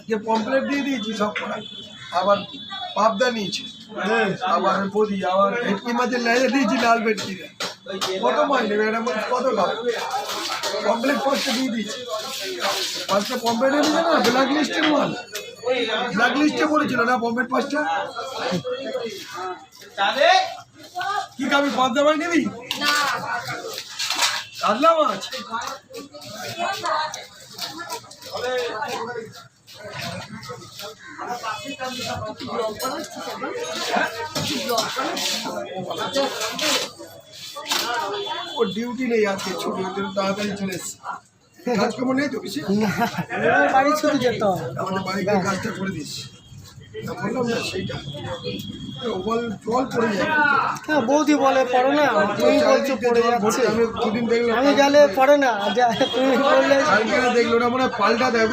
আজকে পমপ্লেট দিয়ে দিয়েছি সব করা। আবার পাবদা নিয়েছি, আবার বদি, আবার ভেটকি মাছের লেজে দিয়েছি লাল ভেটকি। কত মাছ নেবে এটা, কত খাবে? পমপ্লেট 5টা দিয়ে দিয়েছি। 5টা পমপ্লেট এনেছে না, ব্ল্যাক লিস্টের মাল, ব্ল্যাক লিস্টে পড়েছিল না পমপ্লেট 5টা। কি খাবি, পাবদা মাছ নিবি? কাতলা মাছ ওর ডিউটি নেই আজকে, ছুটি ওর জন্য তাড়াতাড়ি চলে এসছে। কাজকর্ম নেই তো বেশি, বাড়ি ছুটি যেত, আমাদের বাড়িতে কাজটা করে দিস। বললাম না সেইটা জল পড়ে যায়। হ্যাঁ বৌদি বলে পড়ে না, তুমি বলছো পড়ে যাচ্ছে। আমি দুদিন দেখলাম, আমি গেলে পড়ে না, তুমি বললে দেখলো না, মনে হয় পাল্টা দেয়।